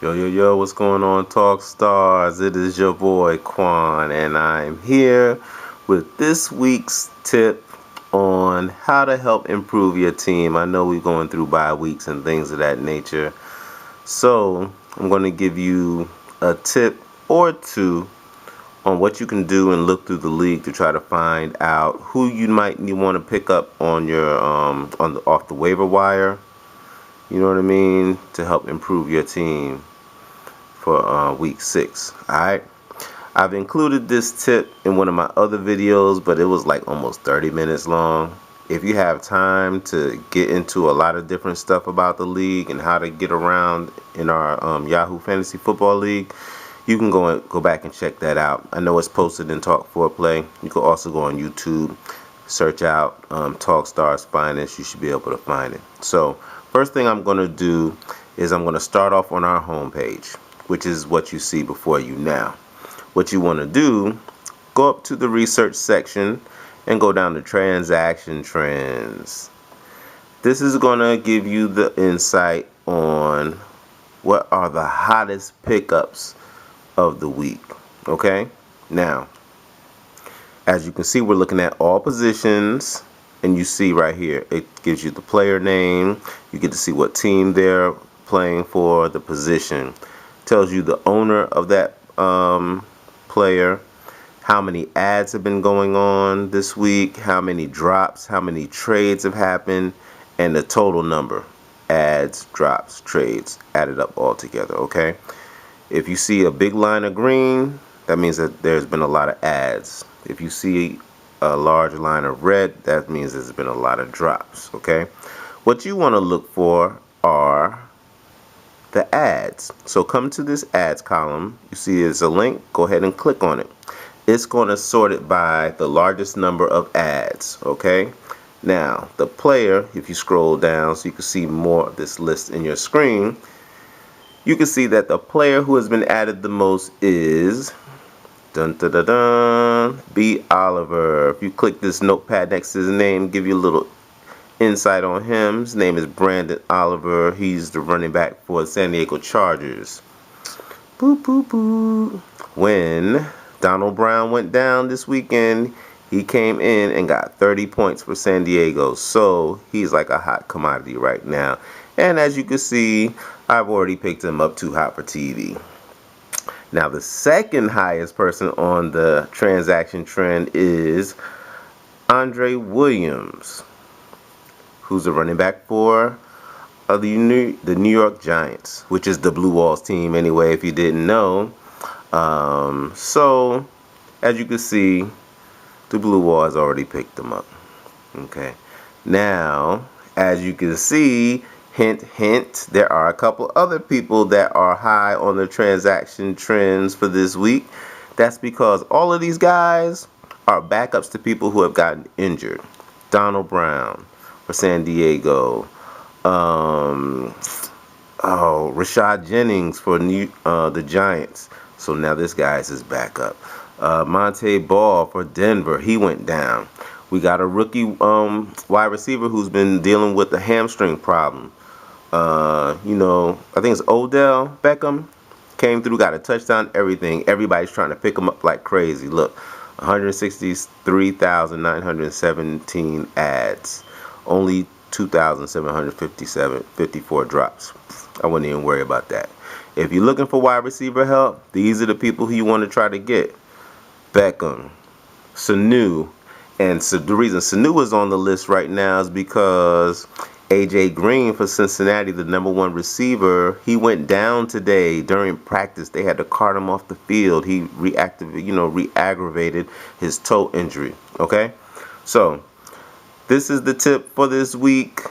Yo, yo, yo, what's going on, Talk Stars? It is your boy Quan, and I'm here with this week's tip on how to help improve your team. I know we're going through bye weeks and things of that nature, so I'm going to give you a tip or two on what you can do and look through the league to try to find out who you might want to pick up on your off the waiver wire. You know what I mean? To help improve your team for week 6. Alright, I've included this tip in one of my other videos, but it was like almost 30 minutes long. If you have time to get into a lot of different stuff about the league and how to get around in our Yahoo Fantasy Football League, you can go back and check that out. I know it's posted in Talk Foreplay. You can also go on YouTube, search out Talk Stars Finest. You should be able to find it. So first thing I'm going to do is I'm going to start off on our homepage, which is what you see before you now. What you want to do, go up to the research section and go down to transaction trends. This is going to give you the insight on what are the hottest pickups of the week. Okay, now as you can see, we're looking at all positions, and you see right here it gives you the player name. You get to see what team they're playing for, the position, tells you the owner of that player, how many ads have been going on this week, how many drops, how many trades have happened, and the total number, ads, drops, trades, added up all together. Okay, if you see a big line of green, that means that there's been a lot of ads. If you see a large line of red, that means there's been a lot of drops. Okay, what you want to look for are the ads. So come to this ads column. You see there's a link. Go ahead and click on it. It's going to sort it by the largest number of ads. Okay, now the player, if you scroll down so you can see more of this list in your screen, you can see that the player who has been added the most is dun, dun, dun, dun, B. Oliver. If you click this notepad next to his name, give you a little insight on him. His name is Brandon Oliver. He's the running back for the San Diego Chargers. Boop, boop, boop. When Donald Brown went down this weekend, he came in and got 30 points for San Diego. So he's like a hot commodity right now. And as you can see, I've already picked him up too hot for TV. Now the second highest person on the transaction trend is Andre Williams, who's a running back for the New York Giants, which is the Blue Walls team anyway, if you didn't know. So as you can see, the Blue Walls already picked them up. Okay, now as you can see, hint, hint, there are a couple other people that are high on the transaction trends for this week. That's because all of these guys are backups to people who have gotten injured. Donald Brown for San Diego. Rashad Jennings for the Giants. So now this guy's his backup. Monte Ball for Denver. He went down. We got a rookie wide receiver who's been dealing with a hamstring problem. I think it's Odell Beckham. Came through, got a touchdown, everything. Everybody's trying to pick him up like crazy. Look, 163,917 ads. Only 2,754 drops. I wouldn't even worry about that. If you're looking for wide receiver help, these are the people who you want to try to get. Beckham, Sanu, and so the reason Sanu is on the list right now is because AJ Green for Cincinnati, the #1 receiver, he went down today during practice. They had to cart him off the field. He re-aggravated his toe injury. Okay, so this is the tip for this week.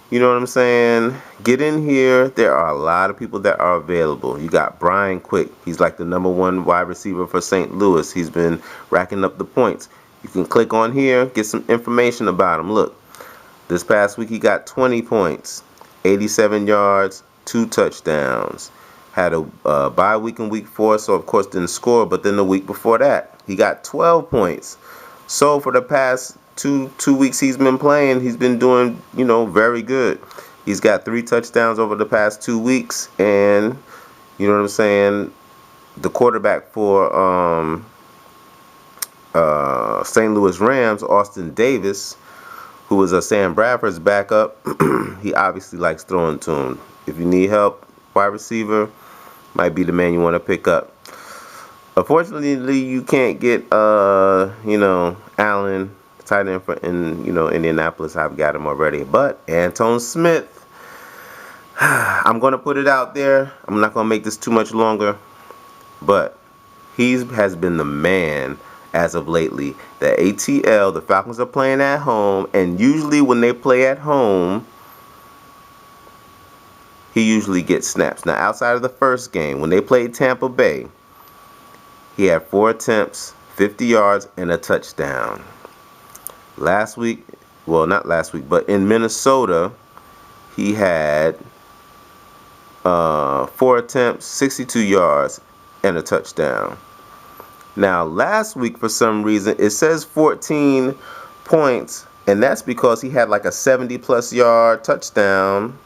You know what I'm saying? Get in here. There are a lot of people that are available. You got Brian Quick. He's like the #1 wide receiver for St. Louis. He's been racking up the points. You can click on here, get some information about him. Look, this past week he got 20 points, 87 yards, 2 touchdowns. Had a bye week in week 4, so of course didn't score. But then the week before that, he got 12 points. So for the past two weeks he's been playing, he's been doing, very good. He's got 3 touchdowns over the past 2 weeks, and You know what I'm saying? The quarterback for St. Louis Rams, Austin Davis, who was a Sam Bradford's backup, he obviously likes throwing to him. If you need help, wide receiver might be the man you want to pick up. Unfortunately, you can't get Allen, tight end for Indianapolis. I've got him already. But Anton Smith, I'm gonna put it out there. I'm not gonna make this too much longer, but he has been the man as of lately. The ATL, the Falcons are playing at home, and usually when they play at home, he usually gets snaps. Now, outside of the first game, when they played Tampa Bay, he had 4 attempts, 50 yards, and a touchdown. Last week, well, not last week, but in Minnesota, he had 4 attempts, 62 yards, and a touchdown. Now, last week, for some reason, it says 14 points, and that's because he had like a 70-plus yard touchdown,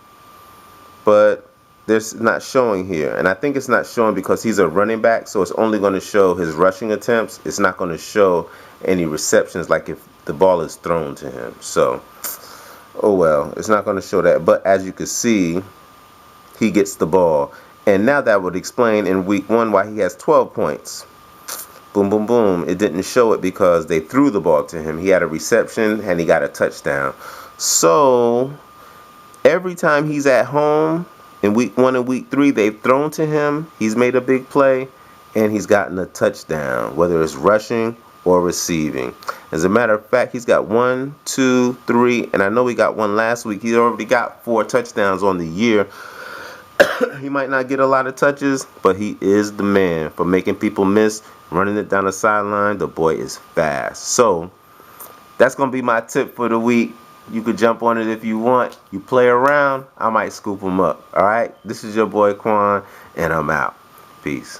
but it's not showing here. And I think it's not showing because he's a running back, so it's only going to show his rushing attempts. It's not going to show any receptions, like if the ball is thrown to him. So, oh well, it's not going to show that. But as you can see, he gets the ball. And now that would explain in week 1 why he has 12 points. Boom, boom, boom. It didn't show it because they threw the ball to him. He had a reception and he got a touchdown. So every time he's at home in week 1 and week 3, they've thrown to him. He's made a big play and he's gotten a touchdown, whether it's rushing or receiving. As a matter of fact, he's got 1, 2, 3, and I know he got one last week. He already got 4 touchdowns on the year. He might not get a lot of touches, but he is the man for making people miss, running it down the sideline. The boy is fast. So that's going to be my tip for the week. You could jump on it if you want. You play around, I might scoop him up. All right? This is your boy Quan, and I'm out. Peace.